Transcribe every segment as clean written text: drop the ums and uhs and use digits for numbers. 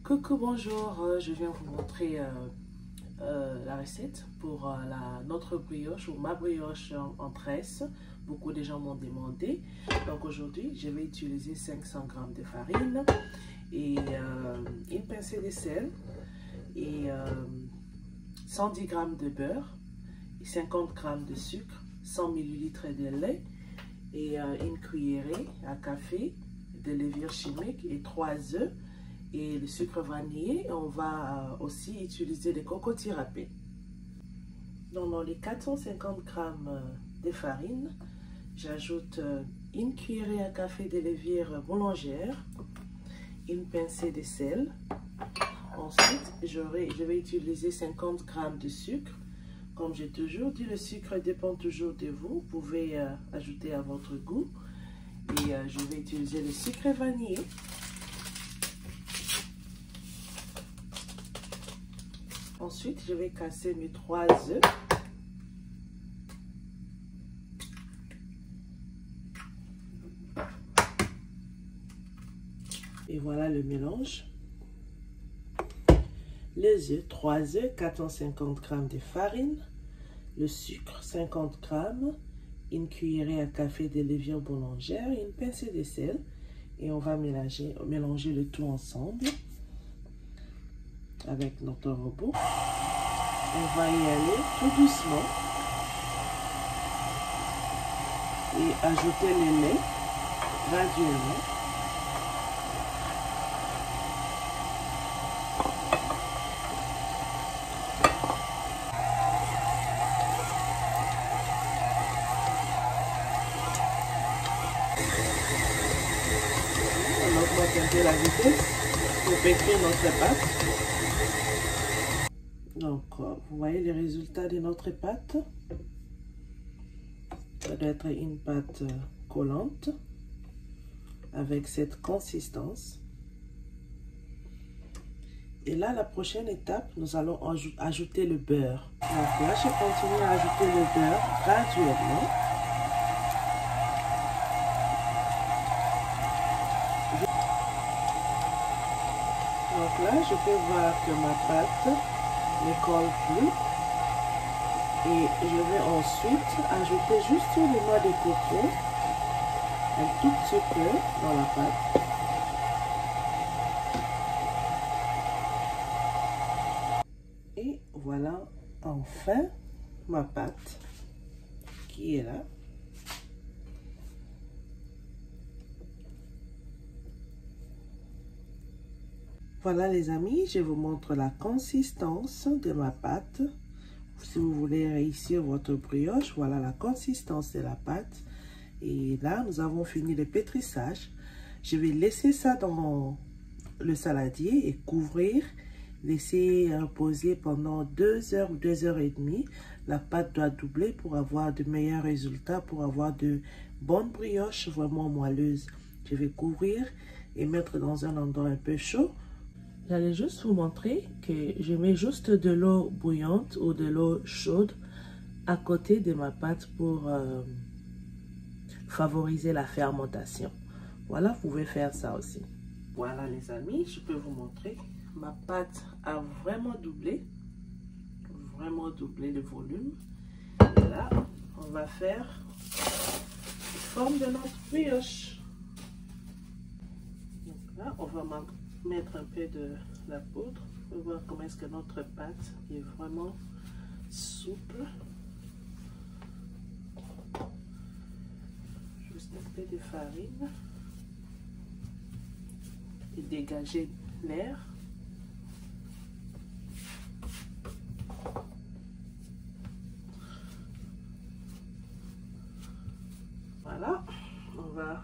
Coucou, bonjour, je viens vous montrer la recette pour notre brioche ou ma brioche en tresse. Beaucoup de gens m'ont demandé. Donc aujourd'hui, je vais utiliser 500 g de farine et une pincée de sel et 110 g de beurre et 50 g de sucre, 100 ml de lait et une cuillerée à café de levure chimique et 3 œufs. Et le sucre vanillé, on va aussi utiliser des cocotiers râpés. Donc dans les 450 g de farine, j'ajoute une cuillerée à café de levure boulangère, une pincée de sel. Ensuite, je vais utiliser 50 g de sucre. Comme j'ai toujours dit, le sucre dépend toujours de vous. Vous pouvez ajouter à votre goût. Et je vais utiliser le sucre vanillé. Ensuite, je vais casser mes 3 œufs. Et voilà le mélange. Les œufs, 3 œufs, 450 g de farine, le sucre, 50 g, une cuillerée à café de levure boulangère et une pincée de sel. Et on va mélanger le tout ensemble avec notre robot. On va y aller tout doucement et ajouter le lait graduellement. On augmente un peu la vitesse pour pétrir notre pâte. Donc, vous voyez les résultats de notre pâte. Ça doit être une pâte collante avec cette consistance. Et là, la prochaine étape, nous allons ajouter le beurre. Donc là, je continue à ajouter le beurre graduellement. Donc là, je peux voir que ma pâte ne colle plus. Et je vais ensuite ajouter juste les noix de coco, un tout petit peu dans la pâte. Et voilà enfin ma pâte qui est là. Voilà les amis, je vous montre la consistance de ma pâte. Si vous voulez réussir votre brioche, voilà la consistance de la pâte. Et là, nous avons fini le pétrissage. Je vais laisser ça dans le saladier et couvrir. Laisser reposer pendant 2 heures ou 2 heures et demie. La pâte doit doubler pour avoir de meilleurs résultats, pour avoir de bonnes brioches vraiment moelleuses. Je vais couvrir et mettre dans un endroit un peu chaud. J'allais juste vous montrer que je mets juste de l'eau bouillante ou de l'eau chaude à côté de ma pâte pour favoriser la fermentation. Voilà, vous pouvez faire ça aussi. Voilà les amis, je peux vous montrer. Ma pâte a vraiment doublé le volume. Et là, on va faire la forme de notre brioche. Donc là, on va mettre un peu de la poudre pour voir comment est-ce que notre pâte est vraiment souple. Juste un peu de farine et dégager l'air. Voilà, on va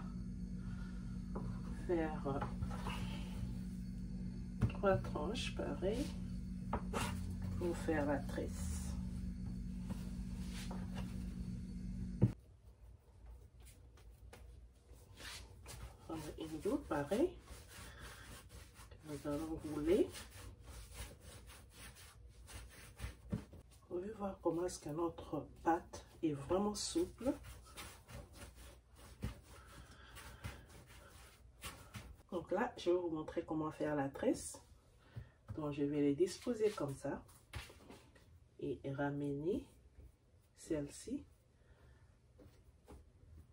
faire 3 tranches pareil pour faire la tresse. On a une double pareil. Nous allons rouler. Vous pouvez voir comment est-ce que notre pâte est vraiment souple. Donc là, je vais vous montrer comment faire la tresse. Donc, je vais les disposer comme ça et ramener celle-ci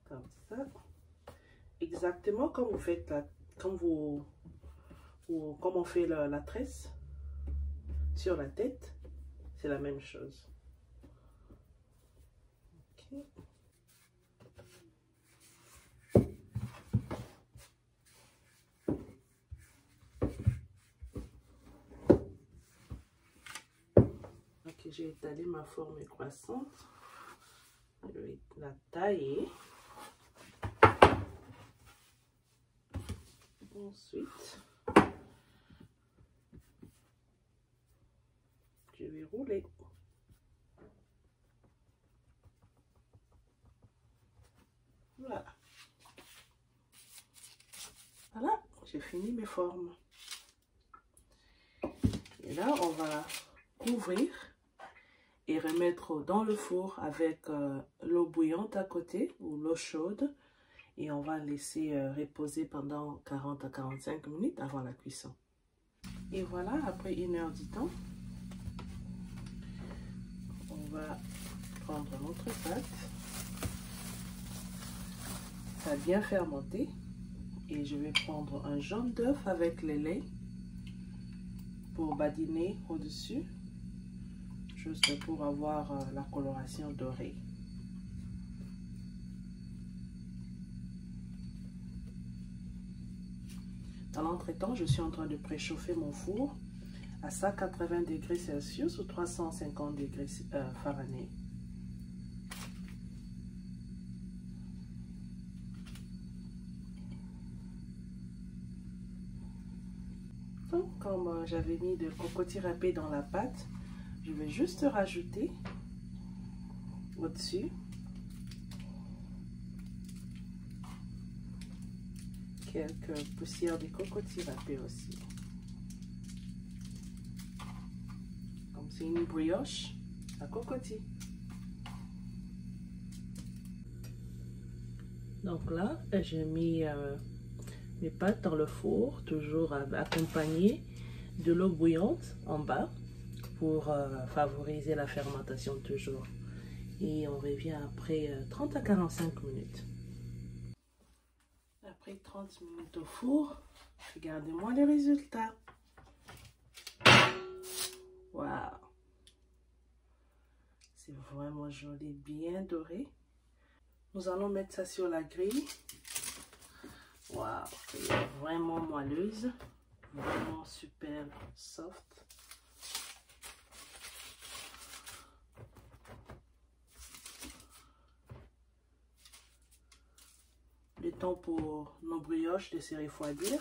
comme ça, exactement comme vous faites comme on fait la tresse sur la tête, c'est la même chose. Okay. Ok, j'ai étalé ma forme croissante. Je vais la tailler. Ensuite, je vais rouler. Voilà. Voilà, j'ai fini mes formes. Et là, on va couvrir et remettre dans le four avec l'eau bouillante à côté ou l'eau chaude. Et on va laisser reposer pendant 40 à 45 minutes avant la cuisson. Et voilà, après 1 heure du temps, on va prendre notre pâte. Ça a bien fermenté. Et je vais prendre un jaune d'œuf avec le lait pour badiner au-dessus, juste pour avoir la coloration dorée. Dans l'entretemps, je suis en train de préchauffer mon four à 180 degrés Celsius ou 350 degrés Fahrenheit. Donc, comme j'avais mis de cocotiers râpés dans la pâte, je vais juste rajouter au-dessus quelques poussières de cocotiers râpés aussi. Comme c'est une brioche à cocotier. Donc là, j'ai mis mes pâtes dans le four, toujours accompagnées de l'eau bouillante en bas pour favoriser la fermentation toujours. Et on revient après 30 à 45 minutes. Après 30 minutes au four, regardez-moi les résultats. Waouh! C'est vraiment joli, bien doré. Nous allons mettre ça sur la grille. Waouh! Elle est vraiment moelleuse, vraiment super soft. Le temps pour nos brioches de se refroidir.